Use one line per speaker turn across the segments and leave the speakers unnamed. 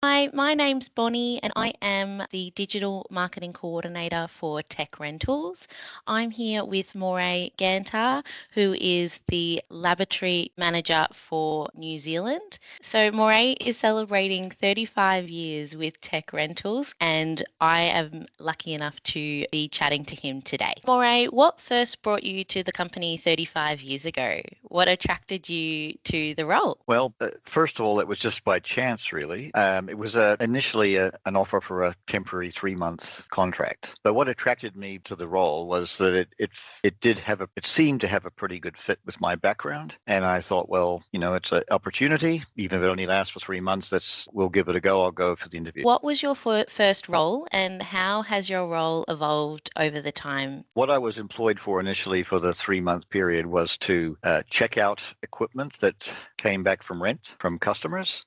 Hi, my name's Bonnie and I am the Digital Marketing Coordinator for TechRentals. I'm here with Mauray Ganter, who is the Laboratory Manager for New Zealand. So Mauray is celebrating 35 years with TechRentals and I am lucky enough to be chatting to him today. Mauray, what first brought you to the company 35 years ago? What attracted you to the role?
Well, first of all, it was just by chance, really. It was initially an offer for a temporary 3-month contract. But what attracted me to the role was that it seemed to have a pretty good fit with my background. And I thought, well, it's an opportunity. Even if it only lasts for 3 months, we'll give it a go. I'll go for the interview.
What was your first role and how has your role evolved over the time?
What I was employed for initially for the 3-month period was to check out equipment that came back from rent from customers,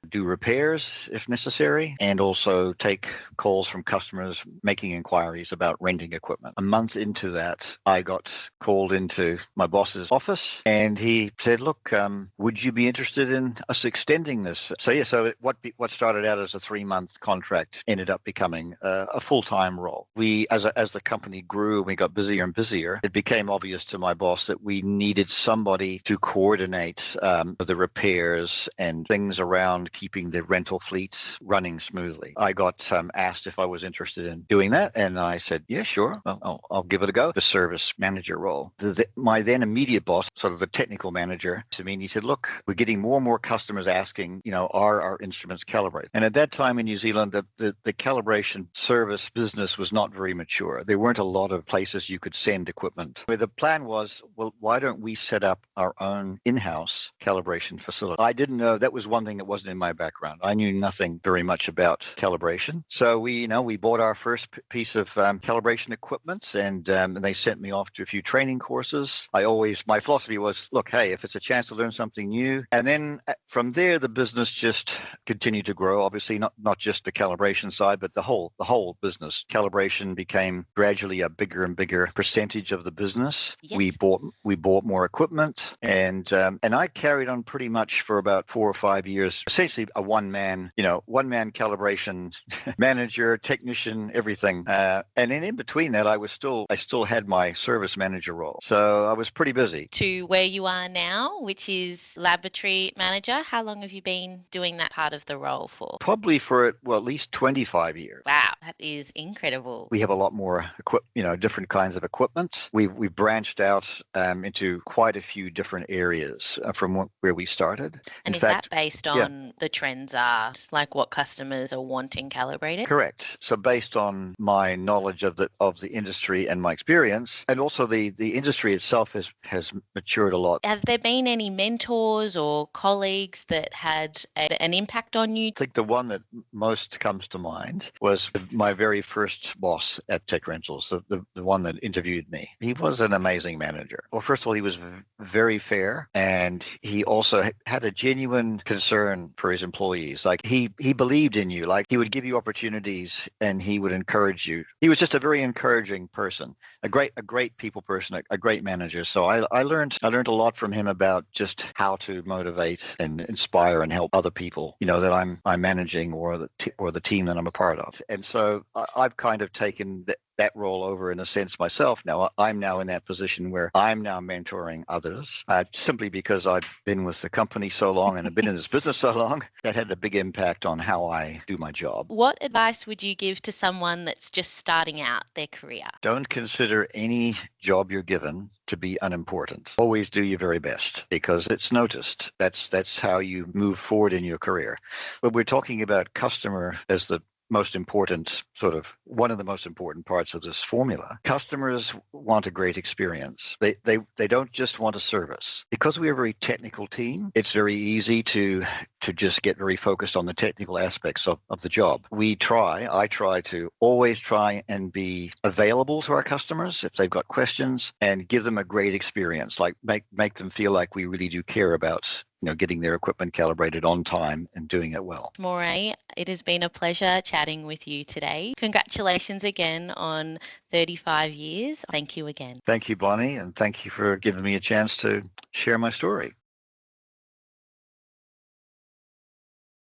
do repairs if necessary, and also take calls from customers making inquiries about renting equipment. A month into that, I got called into my boss's office and he said, look, would you be interested in us extending this? So what started out as a 3-month contract ended up becoming a full-time role. We, as the company grew and we got busier and busier, it became obvious to my boss that we needed somebody to coordinate the repairs and things around keeping the rental fleets running smoothly. I got asked if I was interested in doing that, and I said, yeah, sure, I'll give it a go. The service manager role. My then immediate boss, sort of the technical manager, to me, and he said, look, we're getting more and more customers asking, are our instruments calibrated? And at that time in New Zealand, the calibration service business was not very mature. There weren't a lot of places you could send equipment. Where the plan was, well, why don't we set up our own in-house calibration facility? I didn't know. That was one thing that wasn't in my background. I knew nothing very much about calibration. So we bought our first piece of calibration equipment, and they sent me off to a few training courses. My philosophy was, look, hey, if it's a chance to learn something new, and then from there the business just continued to grow. Obviously, not just the calibration side, but the whole business. Calibration became gradually a bigger and bigger percentage of the business.
Yes.
We bought more equipment, and I carried on pretty much for about 4 or 5 years, essentially a one-man calibration manager, technician, everything. And then in between that, I still had my service manager role. So I was pretty busy.
To where you are now, which is laboratory manager, how long have you been doing that part of the role for?
Probably for, at least 25 years.
Wow, that is incredible.
We have a lot more different kinds of equipment. We've branched out into quite a few different areas from where we started.
And is that based on the trends are, like what customers are wanting calibrated?
Correct. So based on my knowledge of the industry and my experience, and also the industry itself has matured a lot.
Have there been any mentors or colleagues that had an impact on you?
I think the one that most comes to mind was my very first boss at TechRentals, the one that interviewed me. He was an amazing manager. Well, first of all, he was very fair, and he also had a genuine concern for his employees. Like he believed in you. Like he would give you opportunities and he would encourage you. He was just a very encouraging person, a great people person, a great manager. So I learned a lot from him about just how to motivate and inspire and help other people, that I'm managing or the team that I'm a part of. And so I've kind of taken that role over in a sense myself. Now I'm now in that position where I'm now mentoring others, simply because I've been with the company so long and I've been in this business so long. That had a big impact on how I do my job.
What advice would you give to someone that's just starting out their career?
Don't consider any job you're given to be unimportant. Always do your very best because it's noticed. That's how you move forward in your career. But we're talking about customer as the most important, one of the most important parts of this formula. Customers want a great experience. They don't just want a service. Because we're a very technical team, it's very easy to just get very focused on the technical aspects of the job. I try to always try and be available to our customers if they've got questions and give them a great experience, like make them feel like we really do care about getting their equipment calibrated on time and doing it well.
Mauray, it has been a pleasure chatting with you today. Congratulations again on 35 years. Thank you again.
Thank you, Bonnie, and thank you for giving me a chance to share my story.